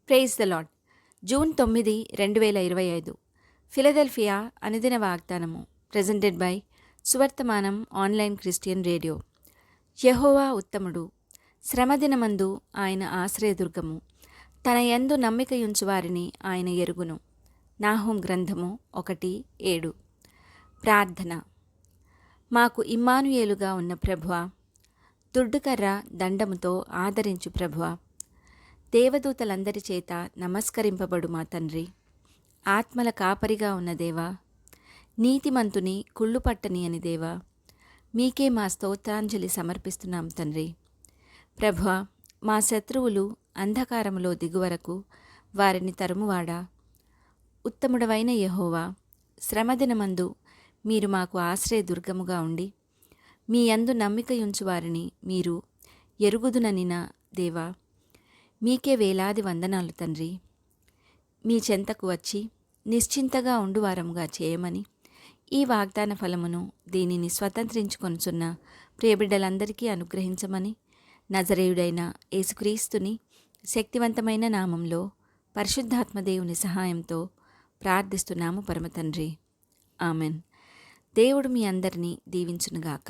Praise the lord. June 9, 2025. Philadelphia అనుదిన వాగ్దానము. Presented by సువర్తమానం ఆన్లైన్ క్రిస్టియన్ రేడియో. యెహోవా ఉత్తముడు, శ్రమదినమందు ఆయన ఆశ్రయదుర్గము. తన యందు నమ్మికయుంచు వారిని ఆయన ఎరుగును. నాహూం గ్రంథము 1:7. ప్రార్థన. మాకు ఇమ్మానుయేలుగా ఉన్న ప్రభువా, దుడ్డుకర్ర దండముతో ఆదరించు ప్రభువా, దేవదూతలందరి చేత నమస్కరింపబడు మా తండ్రి, ఆత్మల కాపరిగా ఉన్న దేవా, నీతిమంతుని కుళ్ళు పట్టని అని దేవా, మీకే మా స్తోత్రాంజలి సమర్పిస్తున్నాం తండ్రి. ప్రభువా, మా శత్రువులు అంధకారములో దిగువరకు వారిని తరుమువాడా, ఉత్తముడవైన యెహోవా, శ్రమదినమందు మీరు మాకు ఆశ్రయదుర్గముగా ఉండి మీ యందు నమ్మికయుంచు వారిని మీరు ఎరుగుదుననిన దేవా, మీకే వేలాది వందనాలు తండ్రి. మీ చెంతకు వచ్చి నిశ్చింతగా ఉండువారముగా చేయమని ఈ వాగ్దాన ఫలమును దీనిని స్వతంత్రించుకొనుచున్న ప్రియబిడ్డలందరికీ అనుగ్రహించమని నజరేయుడైన యేసుక్రీస్తుని శక్తివంతమైన నామంలో పరిశుద్ధాత్మదేవుని సహాయంతో ప్రార్థిస్తున్నాము పరమతండ్రి. ఆమెన్. దేవుడు మీ అందరినీ దీవించునుగాక.